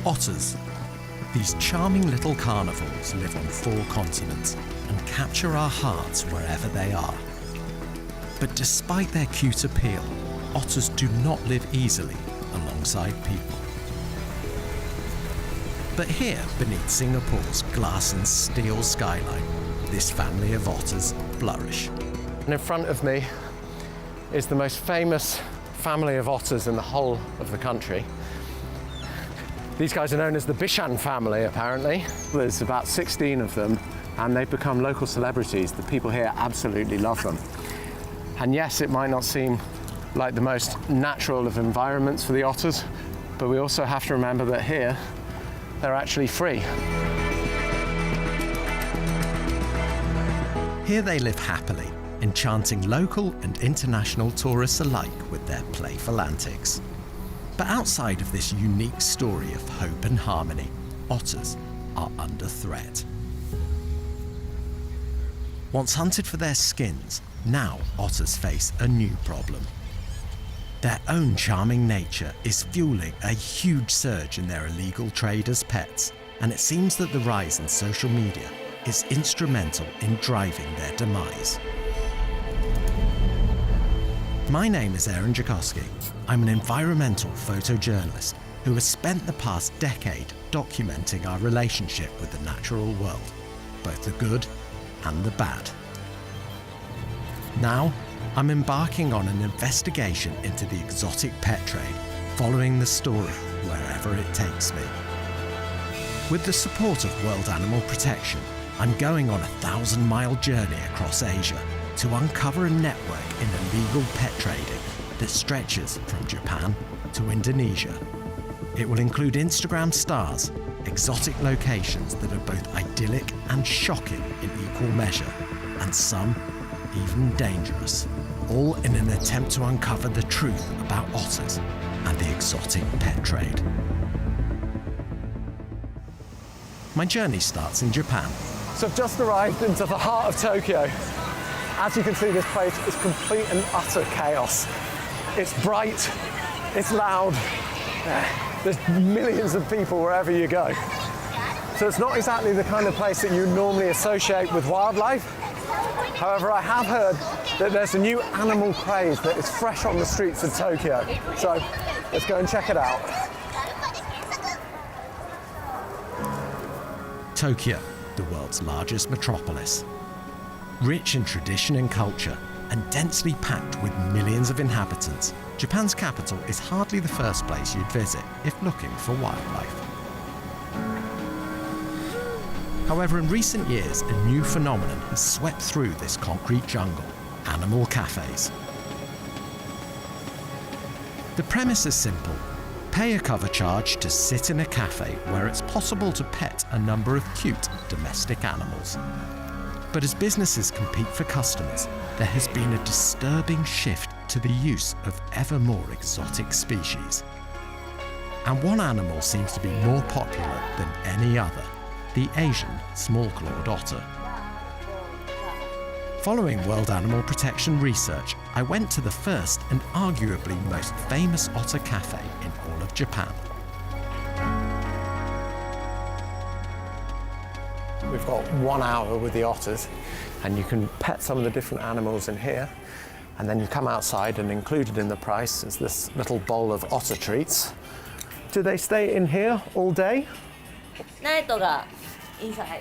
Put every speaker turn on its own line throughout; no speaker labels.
Otters. These charming little carnivores live on 4 continents and capture our hearts wherever they are. But despite their cute appeal, otters do not live easily alongside people. But here, beneath Singapore's glass and steel skyline, this family of otters flourish. And in front of me is the most famous family of otters in the whole of the country. These guys are known as the Bishan family, apparently. There's about 16 of them, and they've become local celebrities. The people here absolutely love them. And yes, it might not seem like the most natural of environments for the otters, but we also have to remember that here, they're actually free. Here they live happily, enchanting local and international tourists alike with their playful antics. But outside of this unique story of hope and harmony, otters are under threat. Once hunted for their skins, now otters face a new problem. Their own charming nature is fueling a huge surge in their illegal trade as pets, and it seems that the rise in social media is instrumental in driving their demise. My name is Aaron Jakowski. I'm an environmental photojournalist who has spent the past decade documenting our relationship with the natural world, both the good and the bad. Now, I'm embarking on an investigation into the exotic pet trade, following the story wherever it takes me. With the support of World Animal Protection, I'm going on a 1,000-mile journey across Asia to uncover a network in illegal pet trading that stretches from Japan to Indonesia. It will include Instagram stars, exotic locations that are both idyllic and shocking in equal measure, and some even dangerous, all in an attempt to uncover the truth about otters and the exotic pet trade. My journey starts in Japan. So I've just arrived into the heart of Tokyo. As you can see, this place is complete and utter chaos. It's bright, it's loud, there's millions of people wherever you go. So it's not exactly the kind of place that you normally associate with wildlife. However, I have heard that there's a new animal craze that is fresh on the streets of Tokyo. So let's go and check it out. Tokyo, the world's largest metropolis. Rich in tradition and culture, and densely packed with millions of inhabitants, Japan's capital is hardly the first place you'd visit if looking for wildlife. However, in recent years, a new phenomenon has swept through this concrete jungle: animal cafes. The premise is simple. Pay a cover charge to sit in a cafe where it's possible to pet a number of cute domestic animals. But as businesses compete for customers, there has been a disturbing shift to the use of ever more exotic species. And one animal seems to be more popular than any other: the Asian small-clawed otter. Following World Animal Protection research, I went to the first and arguably most famous otter cafe in all of Japan. We've got 1 hour with the otters, and you can pet some of the different animals in here, and then you come outside, and included in the price is this little bowl of otter treats. Do they stay in here all day?
Inside.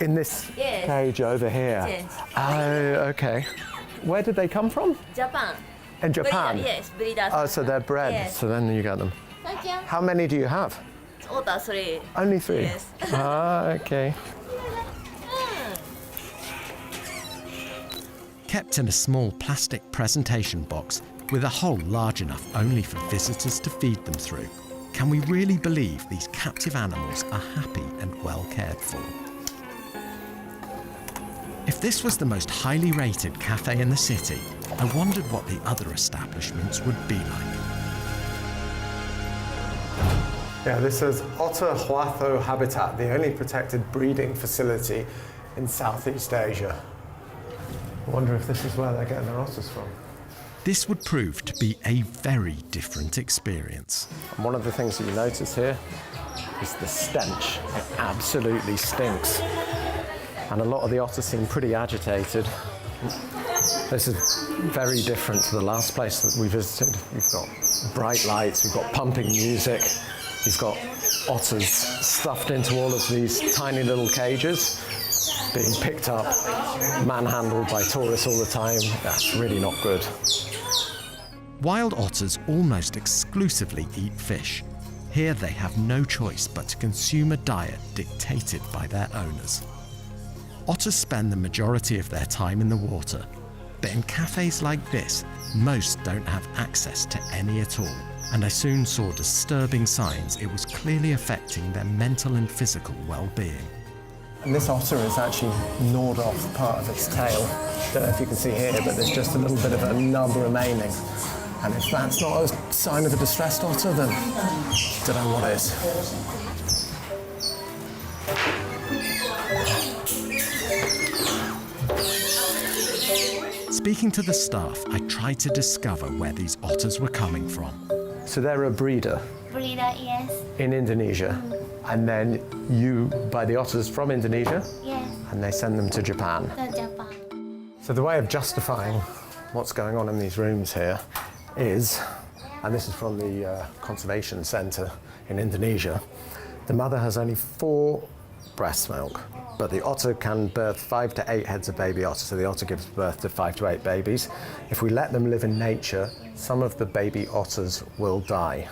In this
Yes.
cage over here?
Yes.
Oh, okay. Where did they come from?
Japan.
In Japan?
Breeder, yes, breeders.
Oh, so they're bred,
Yes.
so then you get them.
Thank you.
How many do you have?
Otter 3.
Only 3?
Yes.
Ah, okay. Kept in a small plastic presentation box with a hole large enough only for visitors to feed them through. Can we really believe these captive animals are happy and well cared for? If this was the most highly rated cafe in the city, I wondered what the other establishments would be like. Yeah, this is Otter Huatho Habitat, the only protected breeding facility in Southeast Asia. I wonder if this is where they're getting their otters from. This would prove to be a very different experience. And one of the things that you notice here is the stench. It absolutely stinks. And a lot of the otters seem pretty agitated. This is very different to the last place that we visited. We've got bright lights, we've got pumping music, you've got otters stuffed into all of these tiny little cages, being picked up, manhandled by tourists all the time. That's really not good. Wild otters almost exclusively eat fish. Here they have no choice but to consume a diet dictated by their owners. Otters spend the majority of their time in the water, but in cafes like this, most don't have access to any at all, and I soon saw disturbing signs it was clearly affecting their mental and physical well-being. And this otter has actually gnawed off part of its tail. Don't know if you can see here, but there's just a little bit of a nub remaining. And if that's not a sign of a distressed otter, then I don't know what is. Speaking to the staff, I tried to discover where these otters were coming from. So they're a breeder?
Breeder, yes.
In Indonesia? And then you buy the otters from Indonesia?
Yes.
And they send them to Japan?
To Japan.
So the way of justifying what's going on in these rooms here is, and this is from the conservation centre in Indonesia, the mother has only 4 breast milk, but the otter can birth 5 to 8 heads of baby otter, so the otter gives birth to 5 to 8 babies. If we let them live in nature, some of the baby otters will die.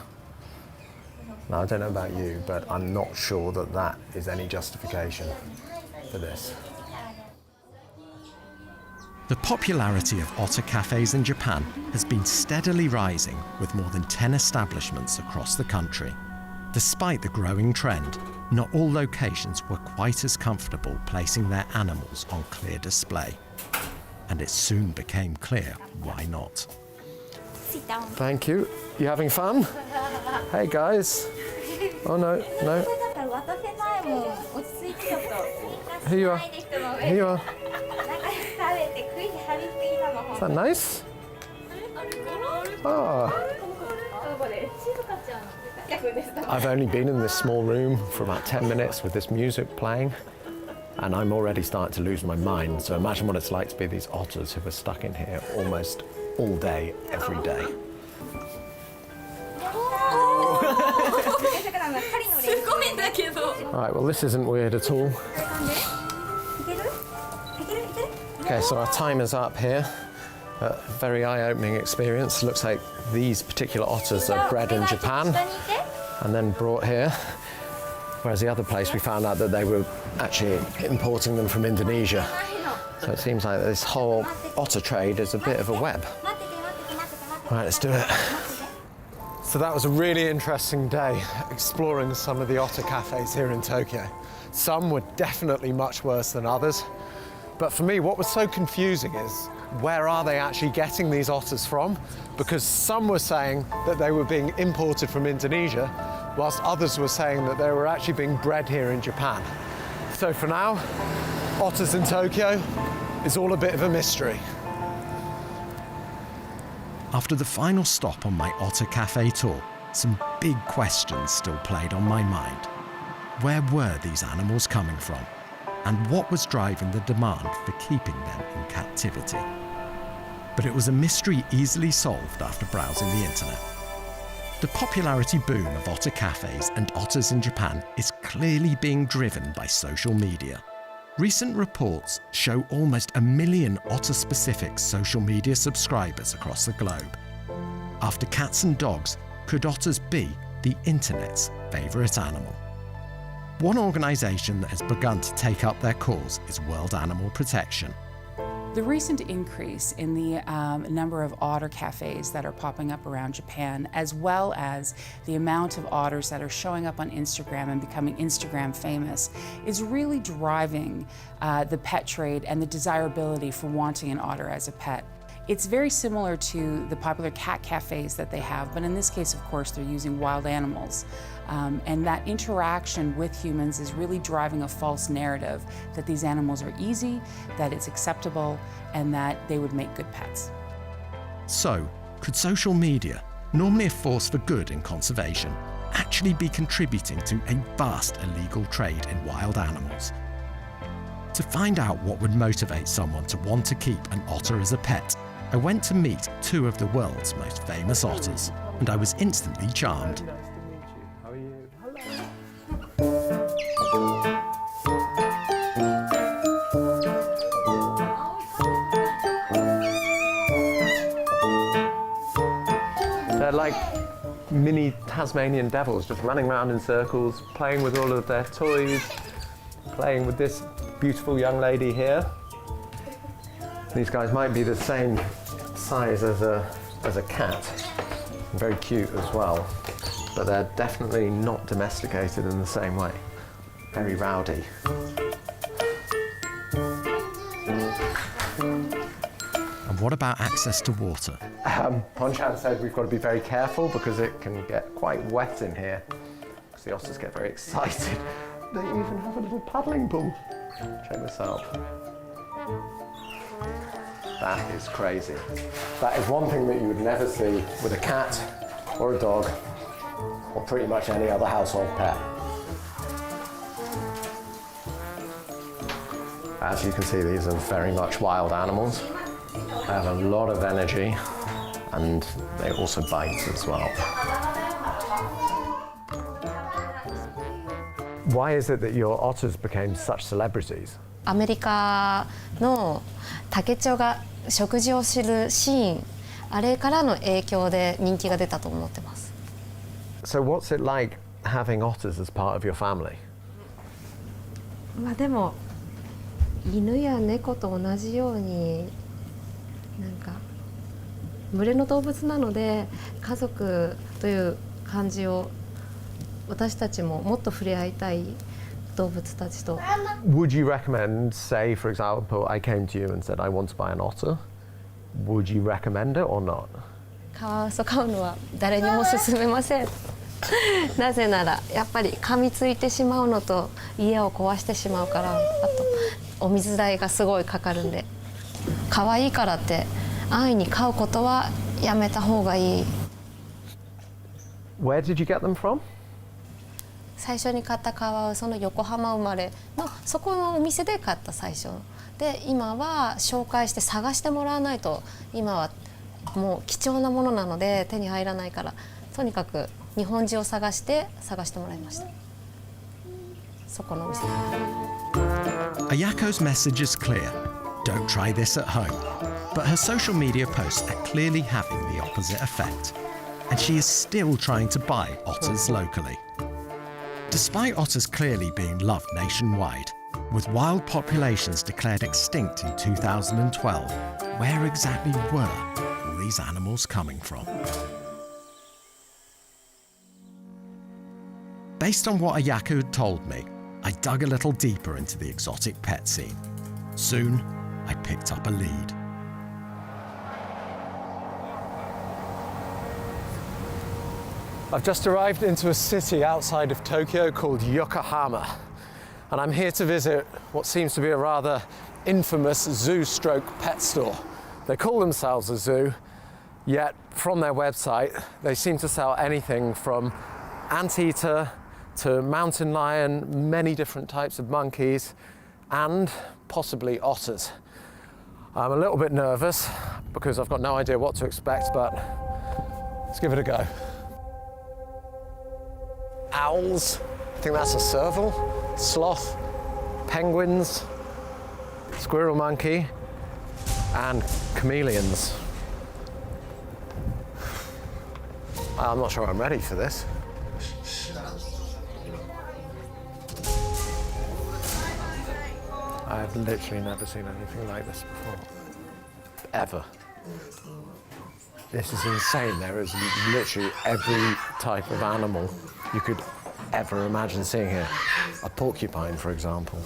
Now, I don't know about you, but I'm not sure that that is any justification for this. The popularity of otter cafes in Japan has been steadily rising, with more than 10 establishments across the country. Despite the growing trend, not all locations were quite as comfortable placing their animals on clear display. And it soon became clear why not.
Sit down.
Thank you. You having fun? Hey guys. Oh no, no. Here you are. Here you are. Is that nice? Oh. I've only been in this small room for about 10 minutes with this music playing, and I'm already starting to lose my mind. So imagine what it's like to be these otters who are stuck in here almost all day, every day. All right, well, this isn't weird at all. Okay, so our timer's up here. A very eye-opening experience. Looks like these particular otters are bred in Japan and then brought here, whereas the other place we found out that they were actually importing them from Indonesia. So it seems like this whole otter trade is a bit of a web. All right, let's do it. So that was a really interesting day exploring some of the otter cafes here in Tokyo. Some were definitely much worse than others, but for me what was so confusing is, where are they actually getting these otters from? Because some were saying that they were being imported from Indonesia, whilst others were saying that they were actually being bred here in Japan. So for now, otters in Tokyo is all a bit of a mystery. After the final stop on my Otter Cafe tour, some big questions still played on my mind. Where were these animals coming from? And what was driving the demand for keeping them in captivity? But it was a mystery easily solved after browsing the internet. The popularity boom of otter cafes and otters in Japan is clearly being driven by social media. Recent reports show almost 1 million otter-specific social media subscribers across the globe. After cats and dogs, could otters be the internet's favourite animal? One organisation that has begun to take up their cause is World Animal Protection.
The recent increase in the number of otter cafes that are popping up around Japan, as well as the amount of otters that are showing up on Instagram and becoming Instagram famous, is really driving the pet trade and the desirability for wanting an otter as a pet. It's very similar to the popular cat cafes that they have, but in this case, of course, they're using wild animals. And that interaction with humans is really driving a false narrative that these animals are easy, that it's acceptable, and that they would make good pets.
So, could social media, normally a force for good in conservation, actually be contributing to a vast illegal trade in wild animals? To find out what would motivate someone to want to keep an otter as a pet, I went to meet two of the world's most famous otters, and I was instantly charmed.
Nice to meet you. How are you? Hello. They're like mini Tasmanian devils, just running around in circles, playing with all of their toys, playing with this beautiful young lady here. These guys might be the same size as a cat, very cute as well, but they're definitely not domesticated in the same way. Very rowdy.
And what about access to water?
Ponchan said we've got to be very careful because it can get quite wet in here, because the otters get very excited. They even have a little paddling pool. Check this out. That is crazy. That is one thing that you would never see with a cat or a dog or pretty much any other household pet. As you can see, these are very much wild animals. They have a lot of energy and they also bite as well. Why is it that your otters became such celebrities?
アメリカの竹千代が食事をするシーン、あれからの影響で人気が出たと思ってます。
So what's it like having otters as part of your family?
まあでも犬や猫と同じようになんか群れの動物なので家族という感じを私たちももっと触れ合いたい動物たちと。
Would you recommend, say for example, I came to you and said I want to buy an otter? Would you recommend it or not?
カワウソ飼うのは誰にも勧めません。なぜならやっぱり噛みついてしまうのと家を壊してしまうから、あとお水代がすごいかかるんで、可愛いからって安易に飼うことはやめた方がいい。
Where did you get them from?
最初に買ったカワウソの横浜生まれのそこのお店で買った最初で、今は紹介して探してもらわないと今はもう貴重なものなので手に入らないから、とにかく日本中を探してもらいました。そこのお店。
Ayako's message is clear. Don't try this at home. But her social media posts are clearly having the opposite effect. And she is still trying to buy otters locally. Despite otters clearly being loved nationwide, with wild populations declared extinct in 2012, where exactly were all these animals coming from? Based on what Ayako had told me, I dug a little deeper into the exotic pet scene. Soon, I picked up a lead.
I've just arrived into a city outside of Tokyo called Yokohama, and I'm here to visit what seems to be a rather infamous zoo-stroke-pet store. They call themselves a zoo, yet from their website they seem to sell anything from anteater to mountain lion, many different types of monkeys, and possibly otters. I'm a little bit nervous because I've got no idea what to expect, but let's give it a go. Owls, I think that's a serval, sloth, penguins, squirrel monkey, and chameleons. I'm not sure I'm ready for this. I've literally never seen anything like this before, ever. This is insane. There is literally every type of animal you could ever imagine seeing here. A porcupine, for example.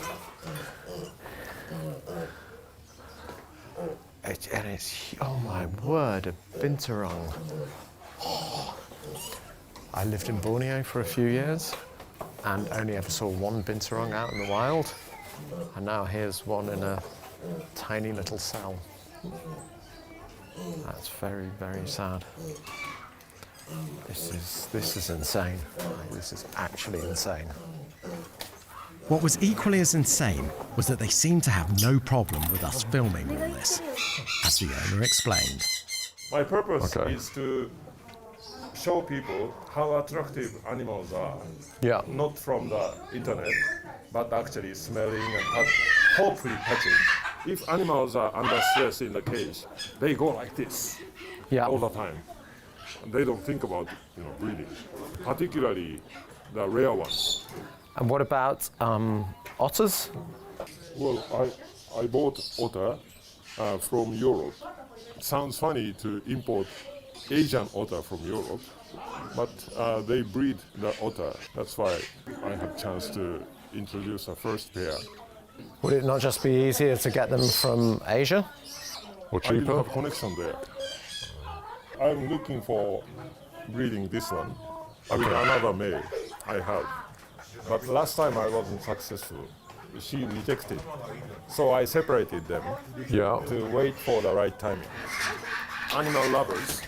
And it's, oh my word, a binturong. Oh. I lived in Borneo for a few years and only ever saw one binturong out in the wild. And now here's one in a tiny little cell. That's very, very sad. This is insane. This is actually insane.
What was equally as insane was that they seemed to have no problem with us filming all this, as the owner explained.
My purpose is to show people how attractive animals are.
Yeah.
Not from the internet, but actually smelling and hopefully touching. If animals are under stress in the cage, they go like this all the time. They don't think about breathing, particularly the rare ones.
And what about otters?
Well, I bought otter from Europe. It sounds funny to import Asian otter from Europe, but they breed the otter. That's why I had a chance to introduce the first pair.
Would it not just be easier to get them from Asia? Or
I didn't
cheaper?
have connection there. I'm looking for breeding this one with another male I have. But last time I wasn't successful. She rejected. So I separated them to wait for the right timing. Animal lovers,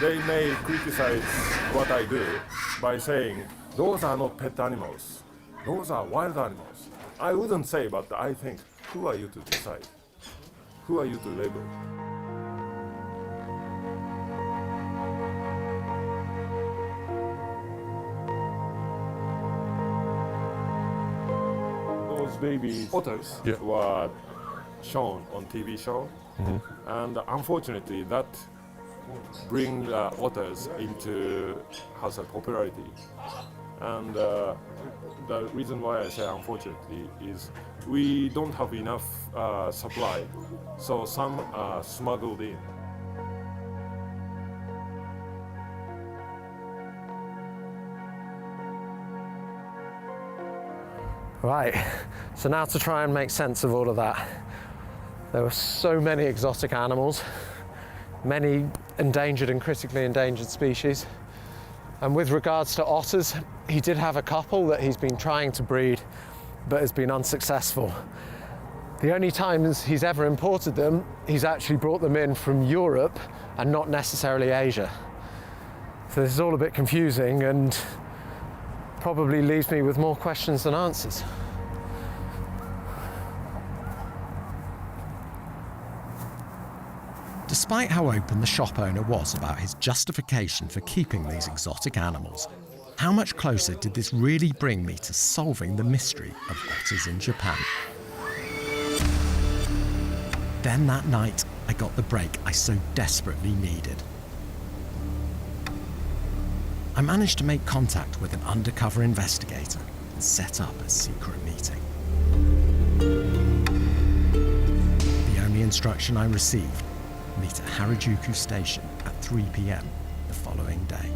they may criticize what I do by saying, those are not pet animals. Those are wild animals. I wouldn't say, but I think, who are you to decide? Who are you to label? Those baby otters were shown on TV show, and unfortunately that bring the otters into has a popularity. And the reason why I say unfortunately is we don't have enough supply, so some are smuggled in.
Right, so now to try and make sense of all of that. There were so many exotic animals, many endangered and critically endangered species. And with regards to otters, he did have a couple that he's been trying to breed, but has been unsuccessful. The only times he's ever imported them, he's actually brought them in from Europe and not necessarily Asia. So this is all a bit confusing and probably leaves me with more questions than answers.
Despite how open the shop owner was about his justification for keeping these exotic animals, how much closer did this really bring me to solving the mystery of otters in Japan? Then that night, I got the break I so desperately needed. I managed to make contact with an undercover investigator and set up a secret meeting. The only instruction I received: meet at Harajuku Station at 3 p.m. the following day.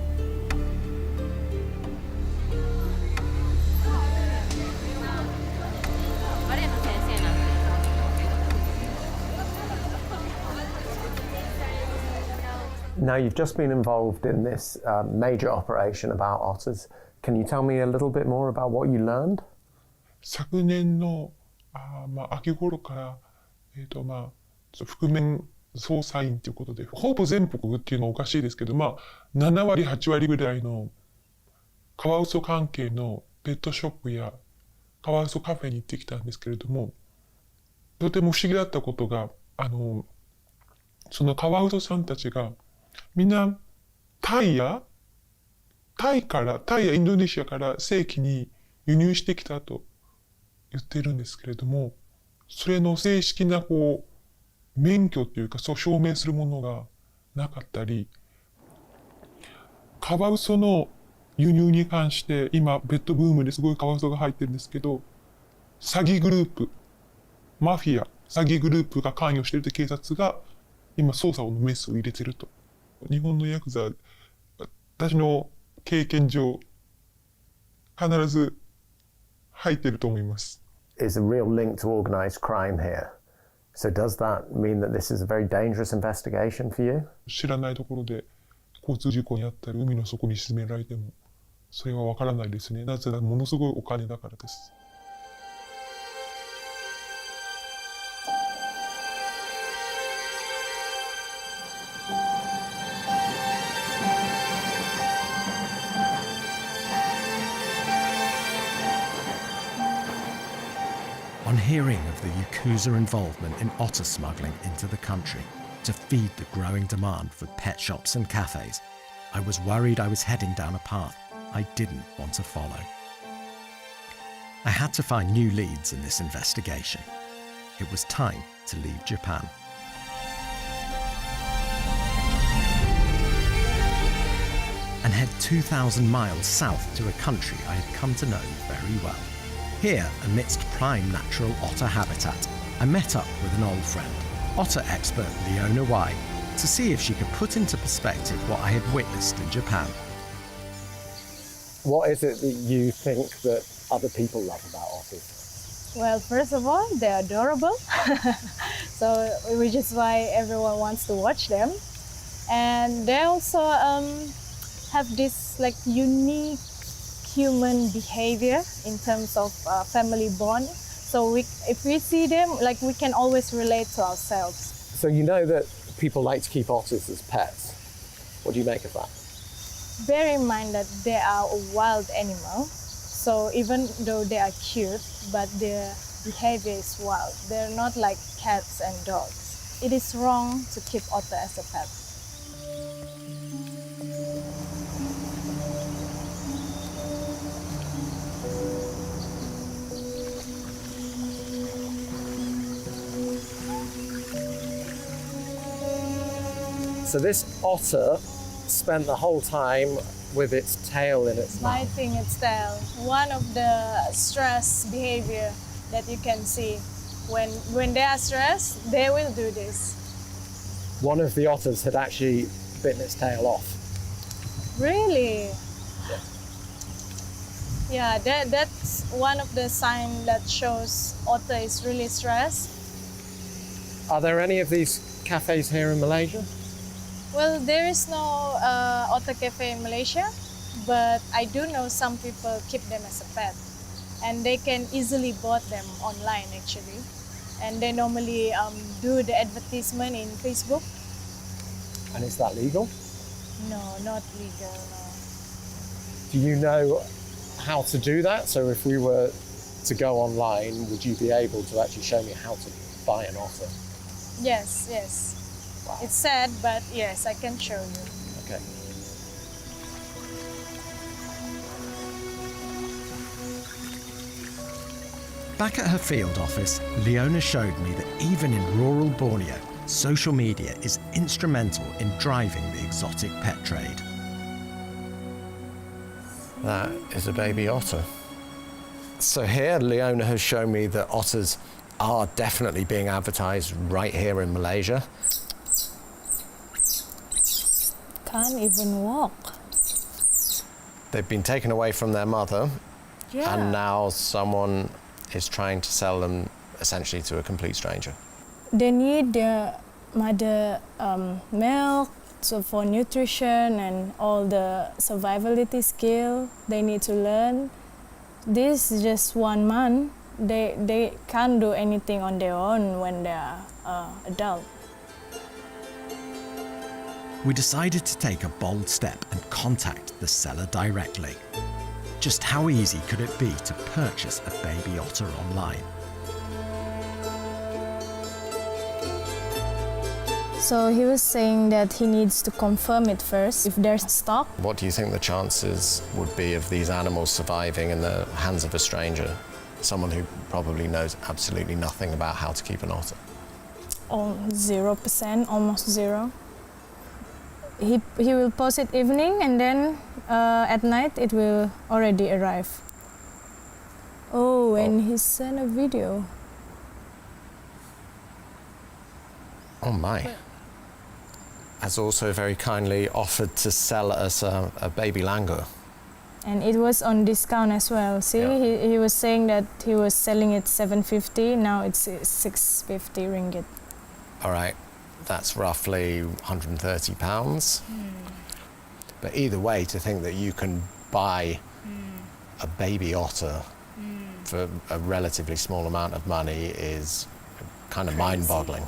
Now, you've just been involved in this major operation about otters. Can you tell me a little bit more about what you learned?
昨年の秋頃から、覆面捜査員ということで、ほぼ全国っていうのはおかしいですけど、7割、8割ぐらいのカワウソ関係のペットショップやカワウソカフェに行ってきたんですけれども、とても不思議だったことが、そのカワウソさんたちが、みんなタイやインドネシアから正規に輸入してきたと言ってるんですけれども、それの正式な免許というか、そう証明するものがなかったり、カワウソの輸入に関して、今、ペットブームですごいカワウソが入ってるんですけど、詐欺グループ、マフィア、詐欺グループが関与していると警察が、今、捜査のメスを入れてると。日本のヤクザ、私の経験上、必ず入ってると思います。
Is a real link to organized crime here. So does that mean that this is a very dangerous investigation for you?
知らないところで交通事故にあったり、海の底に沈められても、それはわからないですね。なぜならものすごいお金だからです。
hearing of the Yakuza involvement in otter smuggling into the country to feed the growing demand for pet shops and cafes, I was worried I was heading down a path I didn't want to follow. I had to find new leads in this investigation. It was time to leave Japan. And head 2,000 miles south to a country I had come to know very well. Here, amidst prime natural otter habitat, I met up with an old friend, otter expert Leona Y, to see if she could put into perspective what I had witnessed in Japan.
What is it that you think that other people love about otters?
Well, first of all, they're adorable. So, which is why everyone wants to watch them. And they also have this like unique human behavior in terms of family bond. So if we see them, like we can always relate to ourselves.
So you know that people like to keep otters as pets. What do you make of that?
Bear in mind that they are a wild animal. So even though they are cute, but their behavior is wild. They're not like cats and dogs. It is wrong to keep otter as a pet.
So this otter spent the whole time with its tail in its mouth.
Biting its tail. One of the stress behavior that you can see. When they are stressed, they will do this.
One of the otters had actually bitten its tail off.
Really? Yeah, that's one of the signs that shows otter is really stressed.
Are there any of these cafes here in Malaysia?
Well, there is no otter cafe in Malaysia, but I do know some people keep them as a pet. And they can easily bought them online actually. And they normally do the advertisement in Facebook.
And is that legal?
No, not legal, no.
Do you know how to do that? So if we were to go online, would you be able to actually show me how to buy an otter?
Yes, yes.
Wow.
It's sad, but yes, I can show you.
Okay.
Back at her field office, Leona showed me that even in rural Borneo, social media is instrumental in driving the exotic pet trade.
That is a baby otter. So here, Leona has shown me that otters are definitely being advertised right here in Malaysia.
Can't even walk.
They've been taken away from their mother,
Yeah.
and now someone is trying to sell them essentially to a complete stranger.
They need their mother milk, so for nutrition and all the survivability skill they need to learn. This is just 1 month. They can't do anything on their own when they are adult.
We decided to take a bold step and contact the seller directly. Just how easy could it be to purchase a baby otter online?
So he was saying that he needs to confirm it first if there's stock.
What do you think the chances would be of these animals surviving in the hands of a stranger? Someone who probably knows absolutely nothing about how to keep an otter.
Oh, 0%, almost zero. He will post it evening and then at night it will already arrive. Oh, and he sent a video.
Oh my. Has also very kindly offered to sell us a baby langur.
And it was on discount as well. See,
Yeah.
he was saying that he was selling it 750, now it's 650 ringgit.
All right, that's roughly £130. But either way, to think that you can buy a baby otter for a relatively small amount of money is kind of mind-boggling.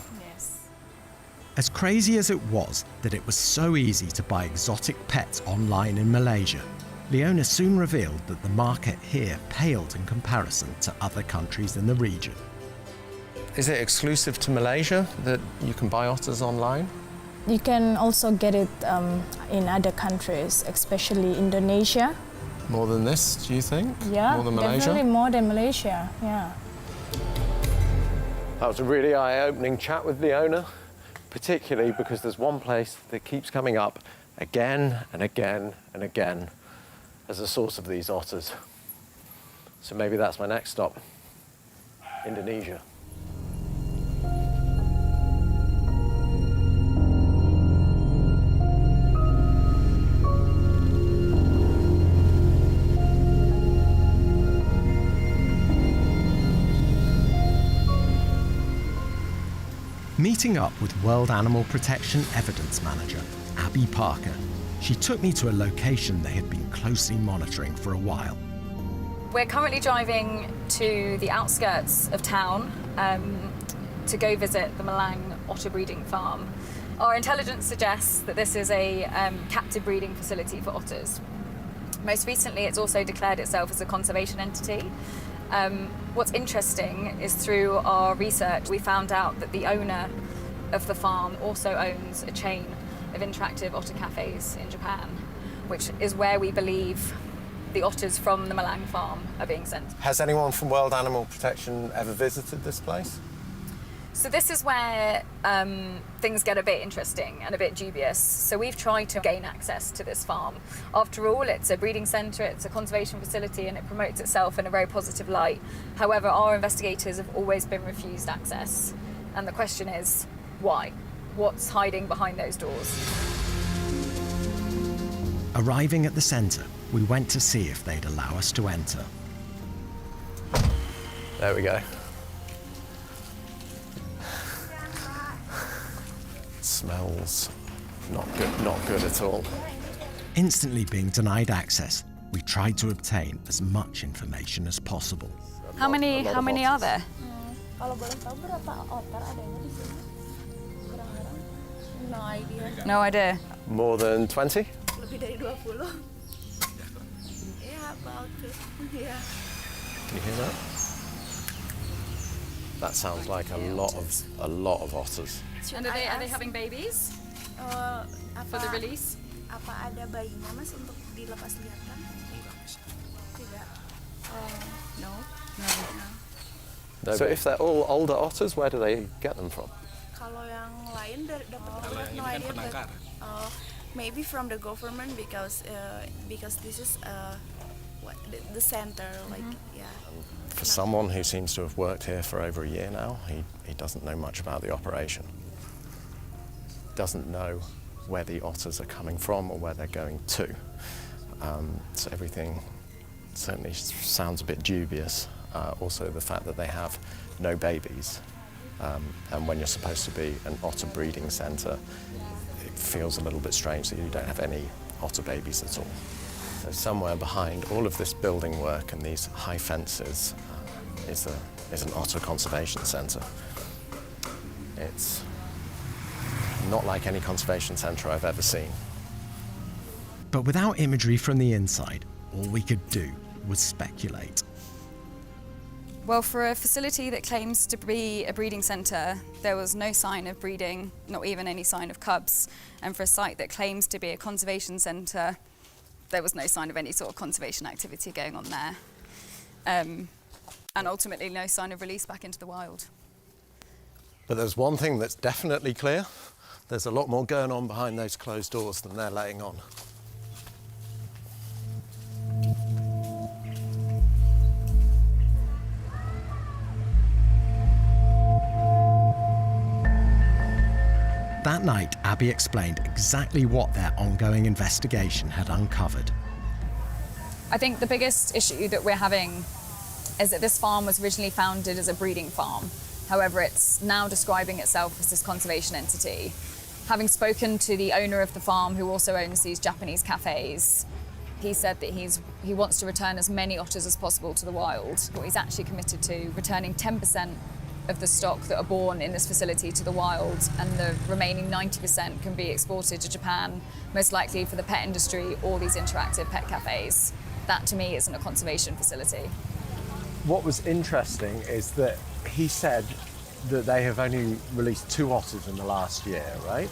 As crazy as it was that it was so easy to buy exotic pets online in Malaysia, Leona soon revealed that the market here paled in comparison to other countries in the region.
Is it exclusive to Malaysia that you can buy otters online?
You can also get it in other countries, especially Indonesia.
More than this, do you think?
Yeah,
More than Malaysia?
definitely more than Malaysia, yeah.
That was a really eye-opening chat with the owner, particularly because there's one place that keeps coming up again and again and again as a source of these otters. So maybe that's my next stop, Indonesia.
Meeting up with World Animal Protection Evidence Manager, Abby Parker, she took me to a location they had been closely monitoring for a while.
We're currently driving to the outskirts of town to go visit the Malang otter breeding farm. Our intelligence suggests that this is a captive breeding facility for otters. Most recently, it's also declared itself as a conservation entity. What's interesting is through our research, we found out that the owner of the farm also owns a chain of interactive otter cafes in Japan, which is where we believe the otters from the Malang farm are being sent.
Has anyone from World Animal Protection ever visited this place?
So this is where things get a bit interesting and a bit dubious. So we've tried to gain access to this farm. After all, it's a breeding centre, it's a conservation facility, and it promotes itself in a very positive light. However, our investigators have always been refused access. And the question is, why? What's hiding behind those doors?
Arriving at the centre, we went to see if they'd allow us to enter.
There we go. Smells not good at all.
Instantly being denied access, we tried to obtain as much information as possible.
How many are there?
Kalau boleh tahu berapa otter adanya di sini? Kurang-kurang. No idea.
No idea.
More than 20?
Lebih dari 20. Yeah, about it. Yeah.
Can you hear that? That sounds like a lot of otters.
And are they having babies for the release?
Apa ada bayinya, Mas, untuk dilepas liarkan? Tidak. No.
So if they're all older otters, where do they get them from?
Kalau yang lain dapat no idea, but maybe from the government because this is the center, like yeah.
For someone who seems to have worked here for over a year now, he doesn't know much about the operation. Doesn't know where the otters are coming from or where they're going to. So everything certainly sounds a bit dubious. Also the fact that they have no babies. And when you're supposed to be an otter breeding centre, it feels a little bit strange that you don't have any otter babies at all. So somewhere behind all of this building work and these high fences is an otter conservation centre. It's not like any conservation centre I've ever seen.
But without imagery from the inside, all we could do was speculate.
Well, for a facility that claims to be a breeding centre, there was no sign of breeding, not even any sign of cubs. And for a site that claims to be a conservation centre, there was no sign of any sort of conservation activity going on there. And ultimately, no sign of release back into the wild.
But there's one thing that's definitely clear. There's a lot more going on behind those closed doors than they're letting on.
That night, Abby explained exactly what their ongoing investigation had uncovered.
I think the biggest issue that we're having is that this farm was originally founded as a breeding farm. However, it's now describing itself as this conservation entity. Having spoken to the owner of the farm, who also owns these Japanese cafes, he said that he wants to return as many otters as possible to the wild. He's actually committed to returning 10% of the stock that are born in this facility to the wild, and the remaining 90% can be exported to Japan, most likely for the pet industry or these interactive pet cafes. That, to me, isn't a conservation facility.
What was interesting is that he said that they have only released 2 otters in the last year, right?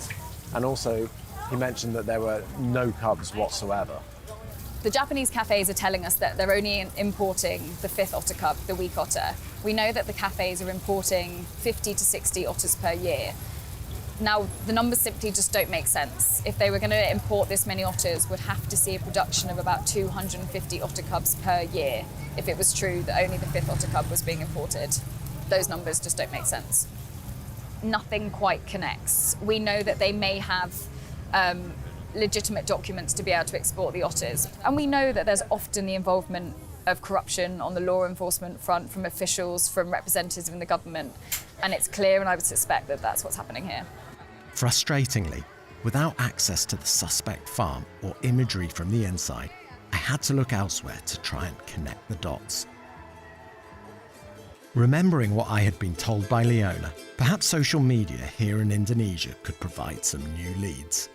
And also, he mentioned that there were no cubs whatsoever.
The Japanese cafes are telling us that they're only importing the 5th otter cub, the weak otter. We know that the cafes are importing 50 to 60 otters per year. Now, the numbers simply just don't make sense. If they were going to import this many otters, we'd have to see a production of about 250 otter cubs per year if it was true that only the 5th otter cub was being imported. Those numbers just don't make sense. Nothing quite connects. We know that they may have legitimate documents to be able to export the otters. And we know that there's often the involvement of corruption on the law enforcement front from officials, from representatives in the government. And it's clear, and I would suspect that that's what's happening here.
Frustratingly, without access to the suspect farm or imagery from the inside, I had to look elsewhere to try and connect the dots. Remembering what I had been told by Leona, perhaps social media here in Indonesia could provide some new leads.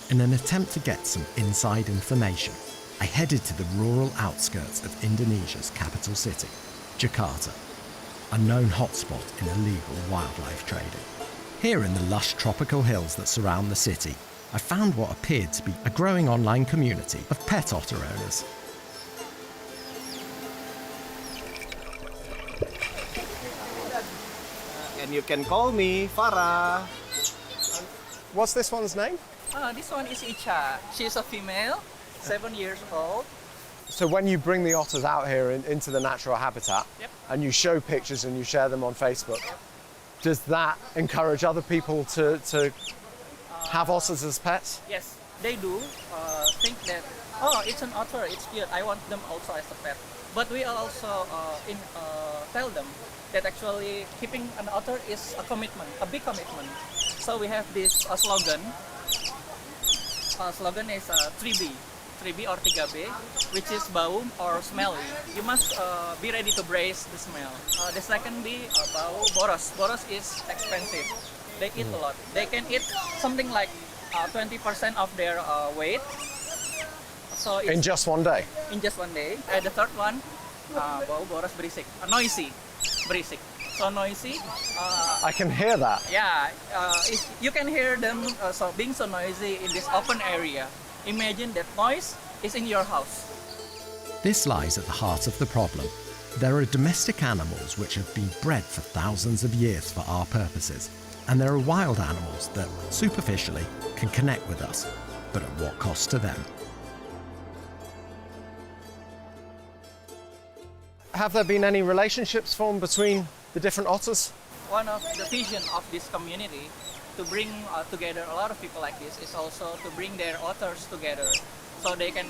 In an attempt to get some inside information, I headed to the rural outskirts of Indonesia's capital city, Jakarta, a known hotspot in illegal wildlife trading. Here in the lush tropical hills that surround the city, I found what appeared to be a growing online community of pet otter owners.
And you can call me Farah.
What's this one's name?
This one is Icha. She's a female, 7 years old.
So when you bring the otters out here into the natural habitat,
Yep.
and you show pictures and you share them on Facebook, does that encourage other people to have otters as pets?
Yes, they do think that, oh, it's an otter, it's cute, I want them also as a pet. But we also tell them that actually keeping an otter is a commitment, a big commitment. So we have this slogan. Slogan is 3B. 3B or 3B, which is bau or smelly. You must be ready to brace the smell. The second B, bau, boros. Boros is expensive. They eat a lot. They can eat something like 20% of their weight. So
In just one day?
In just one day. And the third one, bau, boros, berisik. Noisy, berisik. So noisy.
I can hear that.
Yeah, you can hear them being so noisy in this open area. Imagine that noise is in your house.
This lies at the heart of the problem. There are domestic animals which have been bred for thousands of years for our purposes, and there are wild animals that, superficially, can connect with us, but at what cost to them?
Have there been any relationships formed between the different otters?
One of the vision of this community to bring together a lot of people like this is also to bring their otters together so they can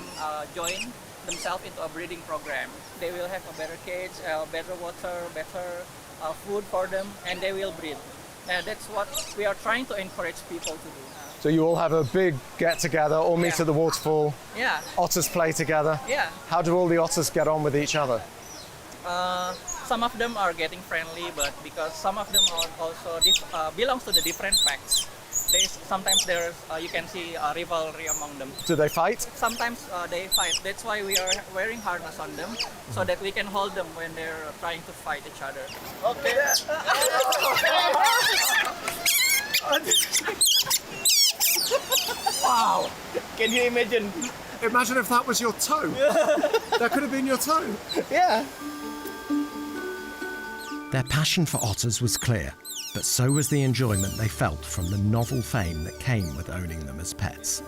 join themselves into a breeding program. They will have a better cage, better water, better food for them, and they will breed. And that's what we are trying to encourage people to do.
So you all have a big get-together, all meet at the waterfall,
Yeah,
otters play together.
yeah.
How do all the otters get on with each other?
Some of them are getting friendly, but because some of them are also belongs to the different packs, sometimes there's you can see a rivalry among them.
Do they fight?
Sometimes they fight. That's why we are wearing harness on them, so that we can hold them when they're trying to fight each other. Okay. Wow! Can you imagine?
Imagine if that was your toe. That could have been your toe.
Yeah.
Their passion for otters was clear, but so was the enjoyment they felt from the novel fame that came with owning them as pets.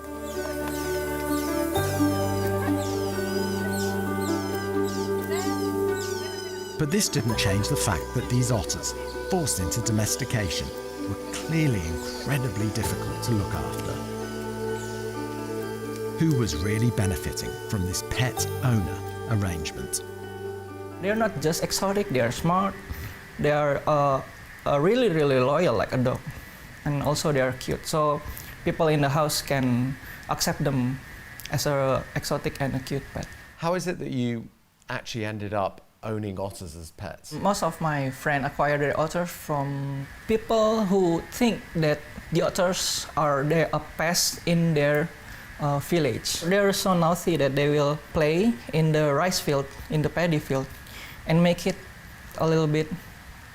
But this didn't change the fact that these otters, forced into domestication, were clearly incredibly difficult to look after. Who was really benefiting from this pet-owner arrangement?
They're not just exotic, they are smart. They are really, really loyal like a dog. And also they are cute. So people in the house can accept them as an exotic and a cute pet.
How is it that you actually ended up owning otters as pets?
Most of my friends acquire their otters from people who think that the otters are a pest in their village. They are so naughty that they will play in the rice field, in the paddy field, and make it a little bit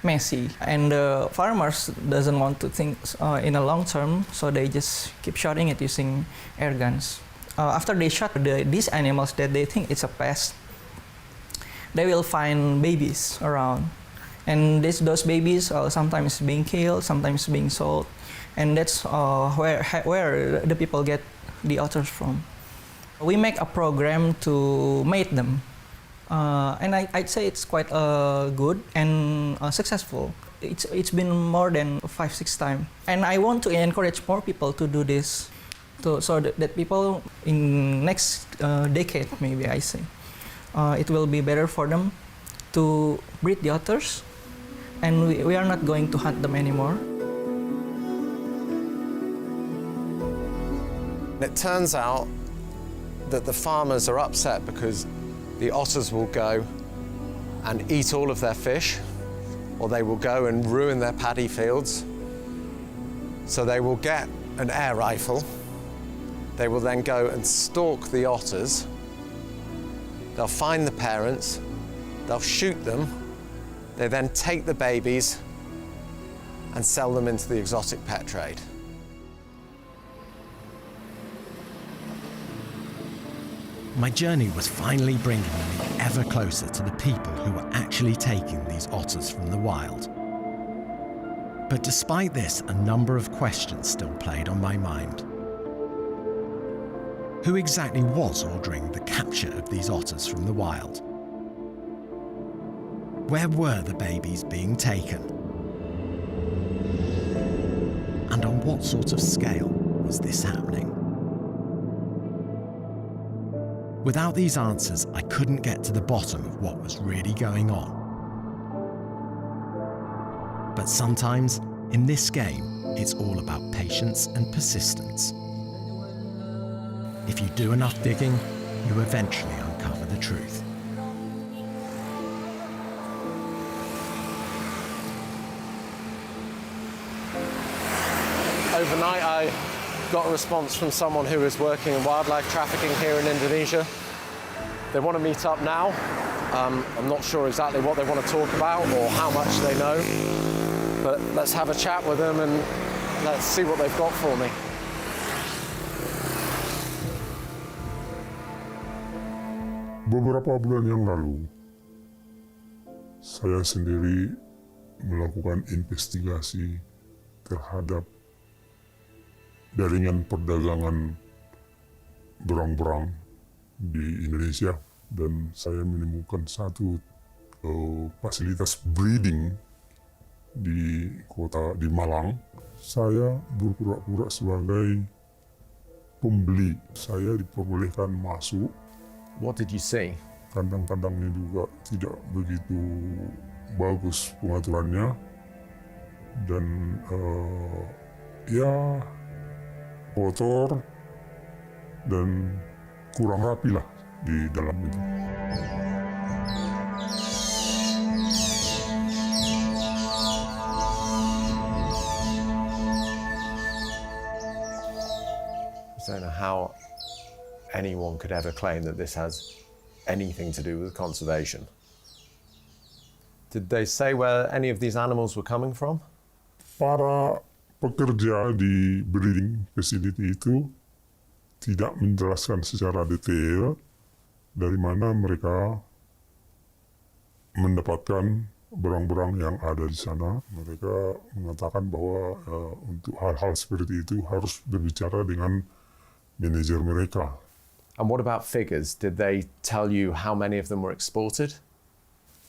messy. And the farmers doesn't want to think in a long term, so they just keep shooting it using air guns. After they shot these animals that they think it's a pest, they will find babies around. And those babies sometimes being killed, sometimes being sold. And that's where the people get the otters from. We make a program to mate them. And I'd say it's quite good and successful. It's been more than 5-6 times. And I want to encourage more people to do this, so that people in next decade, maybe I say, it will be better for them to breed the otters, and we are not going to hunt them anymore.
It turns out that the farmers are upset because the otters will go and eat all of their fish, or they will go and ruin their paddy fields. So they will get an air rifle. They will then go and stalk the otters. They'll find the parents, they'll shoot them, they then take the babies and sell them into the exotic pet trade.
My journey was finally bringing me ever closer to the people who were actually taking these otters from the wild. But despite this, a number of questions still played on my mind. Who exactly was ordering the capture of these otters from the wild? Where were the babies being taken? And on what sort of scale was this happening? Without these answers, I couldn't get to the bottom of what was really going on. But sometimes, in this game, it's all about patience and persistence. If you do enough digging, you eventually uncover the truth.
Overnight, I got a response from someone who is working in wildlife trafficking here in Indonesia. They want to meet up now. I'm not sure exactly what they want to talk about or how much they know, but let's have a chat with them and let's see what they've got for me.
Beberapa bulan yang lalu, saya sendiri melakukan investigasi terhadap jaringan perdagangan berang-berang di Indonesia, dan saya menemukan satu fasilitas breeding di Malang. Saya berpura-pura sebagai pembeli. Saya diperbolehkan masuk.
What did you see?
Kandang-kandangnya juga tidak begitu bagus pengaturannya, dan ya kotor dan kurang rapi lah di dalam itu.
I don't know how anyone could ever claim that this has anything to do with conservation. Did they say where any of these animals were coming from?
Para pekerja di breeding facility itu tidak menjelaskan secara detail dari mana mereka mendapatkan berang-berang yang ada di sana. Mereka mengatakan bahwa untuk hal-hal seperti itu harus berbicara dengan manajer mereka.
And what about figures? Did they tell you how many of them were exported?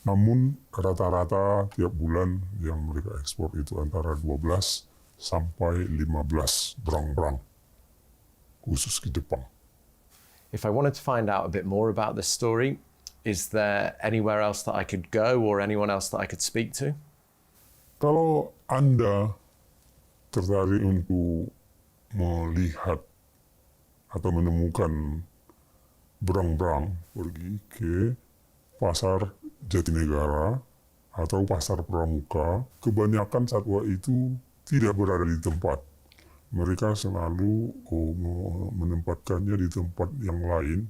Namun rata-rata tiap bulan yang mereka ekspor itu antara 12 sampai 15 berang-berang khusus ke Jepang.
If I wanted to find out a bit more about this story, is there anywhere else that I could go or anyone else that I could speak to?
Kalau Anda tertarik untuk melihat atau menemukan berang-berang, pergi ke pasar Jatinegara atau pasar Pramuka. Kebanyakan satwa itu tidak berada di tempat. mereka selalu menempatkannya di tempat yang lain.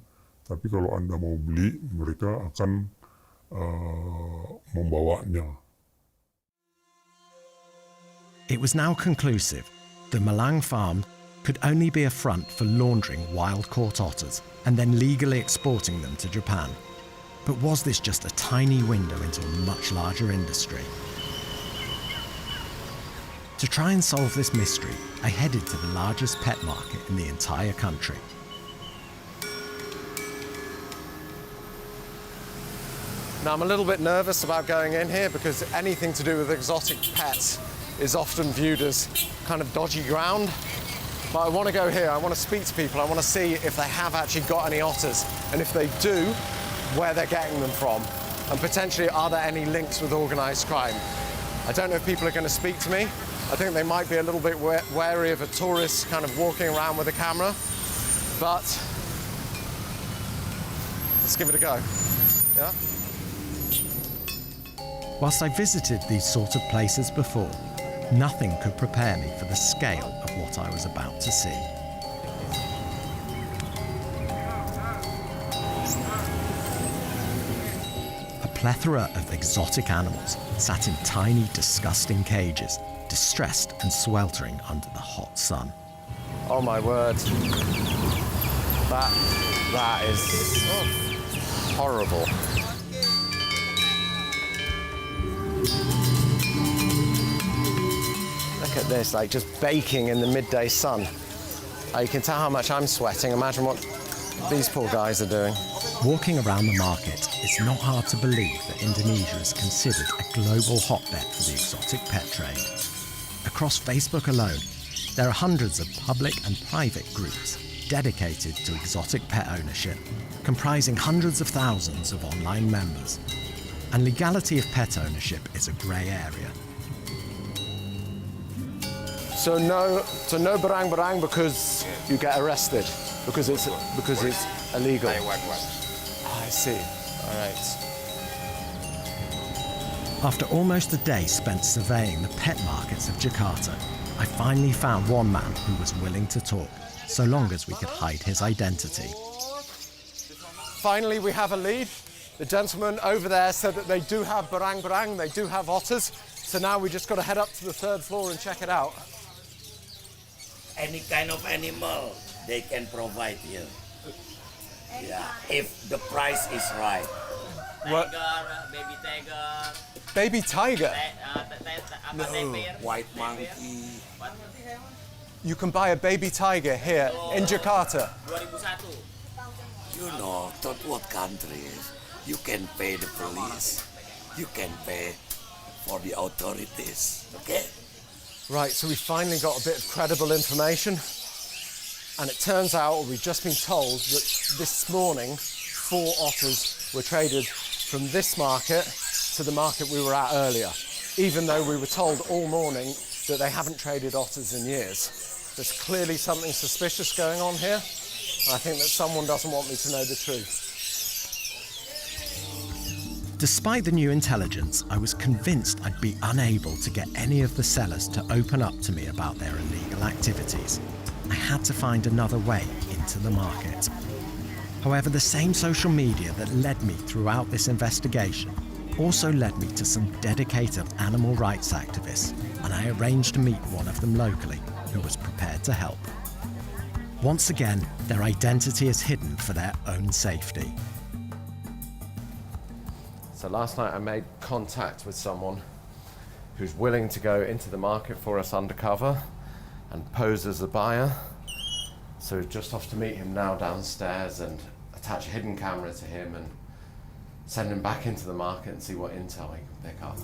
Tapi kalau Anda mau beli, mereka akan membawanya.
It was now conclusive. The Malang farm could only be a front for laundering wild-caught otters and then legally exporting them to Japan. But was this just a tiny window into a much larger industry? To try and solve this mystery, I headed to the largest pet market in the entire country.
Now I'm a little bit nervous about going in here because anything to do with exotic pets is often viewed as kind of dodgy ground. But I want to go here, I want to speak to people, I want to see if they have actually got any otters, and if they do, where they're getting them from, and potentially are there any links with organised crime. I don't know if people are going to speak to me. I think they might be a little bit wary of a tourist kind of walking around with a camera, but let's give it a go, yeah?
Whilst I visited these sort of places before, nothing could prepare me for the scale of what I was about to see. A plethora of exotic animals sat in tiny, disgusting cages, distressed and sweltering under the hot sun.
Oh my word. That is horrible. Look at this, like just baking in the midday sun. You can tell how much I'm sweating. Imagine what these poor guys are doing.
Walking around the market, it's not hard to believe that Indonesia is considered a global hotbed for the exotic pet trade. Across Facebook alone, there are hundreds of public and private groups dedicated to exotic pet ownership, comprising hundreds of thousands of online members. And legality of pet ownership is a grey area.
So no barang-barang because you get arrested, because it's illegal. I see. All right.
After almost a day spent surveying the pet markets of Jakarta, I finally found one man who was willing to talk, so long as we could hide his identity.
Finally, we have a lead. The gentleman over there said that they do have barang-barang, they do have otters, so now we just got to head up to the 3rd floor and check it out.
Any kind of animal they can provide you. Yeah, if the price is right.
What?
Baby tiger.
Baby tiger?
No, white monkey.
You can buy a baby tiger here in Jakarta.
2001.
You know, third world countries, you can pay the police, you can pay for the authorities, okay?
Right, so we finally got a bit of credible information, and it turns out, or we've just been told, that this morning 4 otters were traded from this market to the market we were at earlier, even though we were told all morning that they haven't traded otters in years. There's clearly something suspicious going on here, and I think that someone doesn't want me to know the truth.
Despite the new intelligence, I was convinced I'd be unable to get any of the sellers to open up to me about their illegal activities. I had to find another way into the market. However, the same social media that led me throughout this investigation also led me to some dedicated animal rights activists, and I arranged to meet one of them locally who was prepared to help. Once again, their identity is hidden for their own safety.
So last night I made contact with someone who's willing to go into the market for us undercover and pose as a buyer. So just off to meet him now downstairs and attach a hidden camera to him and send him back into the market and see what intel he can pick up.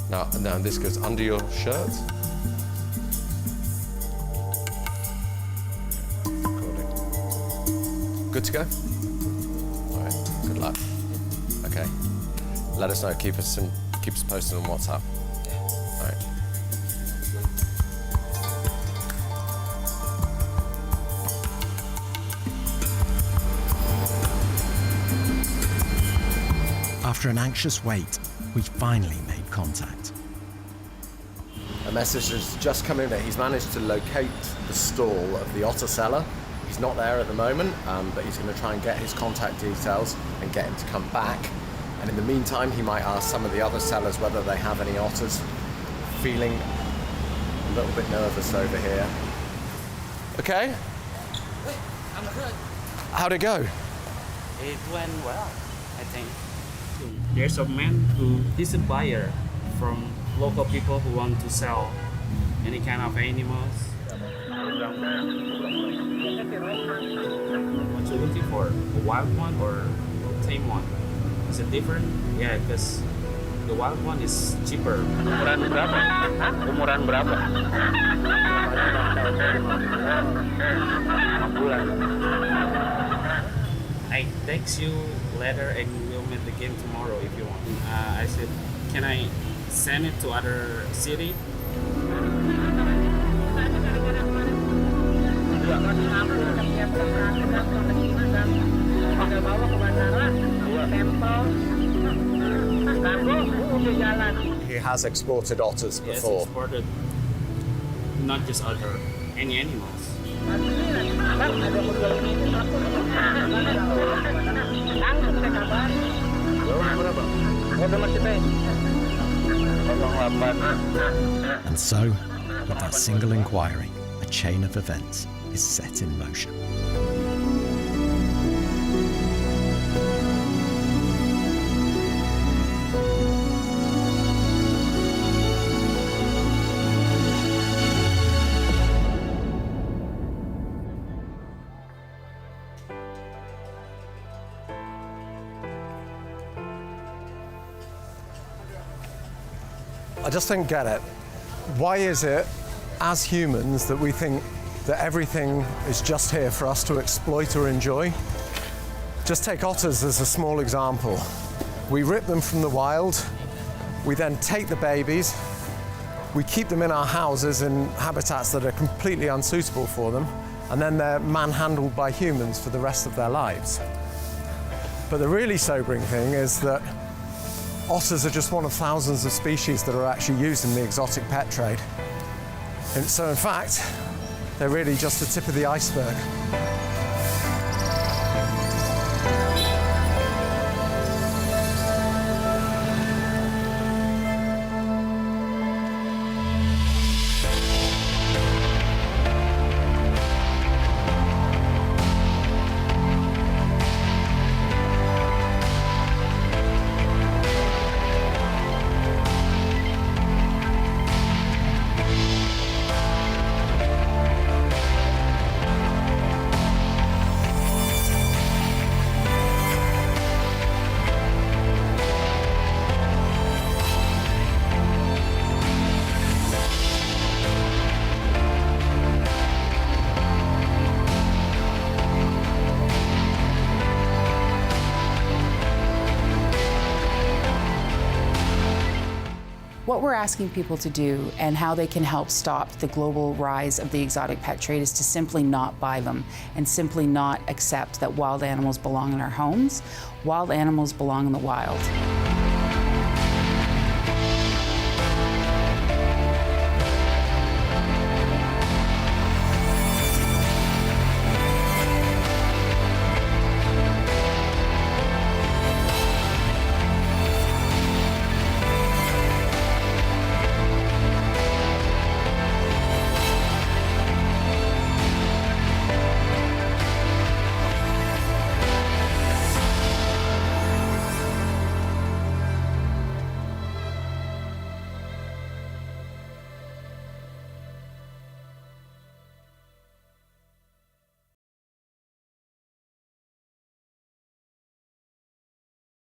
Now this goes under your shirt. Recording. Good to go? All right, good luck. Okay, let us know, keep us posted on WhatsApp. All right. After
an anxious wait, we finally made contact.
I message has just come in that he's managed to locate the stall of the otter seller. He's not there at the moment, but he's going to try and get his contact details and get him to come back. And in the meantime, he might ask some of the other sellers whether they have any otters. Feeling a little bit nervous over here. Okay?
I'm good.
How'd it go?
It went well, I think. There's a man who is a buyer from local people who want to sell any kind of animals. What you looking for? A wild one or a tame one? Is it different? Yeah, because the wild one is cheaper. Umuran berapa? Umuran berapa? 5 bulan. I text you later and we'll meet again tomorrow if you want. I said, can I send it to other city?
He has exported otters
Yes,
before.
exported not just otter, any animals.
And so, with that single inquiry, a chain of events is set in motion.
I just don't get it. Why is it, as humans, that we think that everything is just here for us to exploit or enjoy? Just take otters as a small example. We rip them from the wild, we then take the babies, we keep them in our houses in habitats that are completely unsuitable for them, and then they're manhandled by humans for the rest of their lives. But the really sobering thing is that otters are just one of thousands of species that are actually used in the exotic pet trade. And so in fact, they're really just the tip of the iceberg.
What we're asking people to do and how they can help stop the global rise of the exotic pet trade is to simply not buy them and simply not accept that wild animals belong in our homes. Wild animals belong in the wild.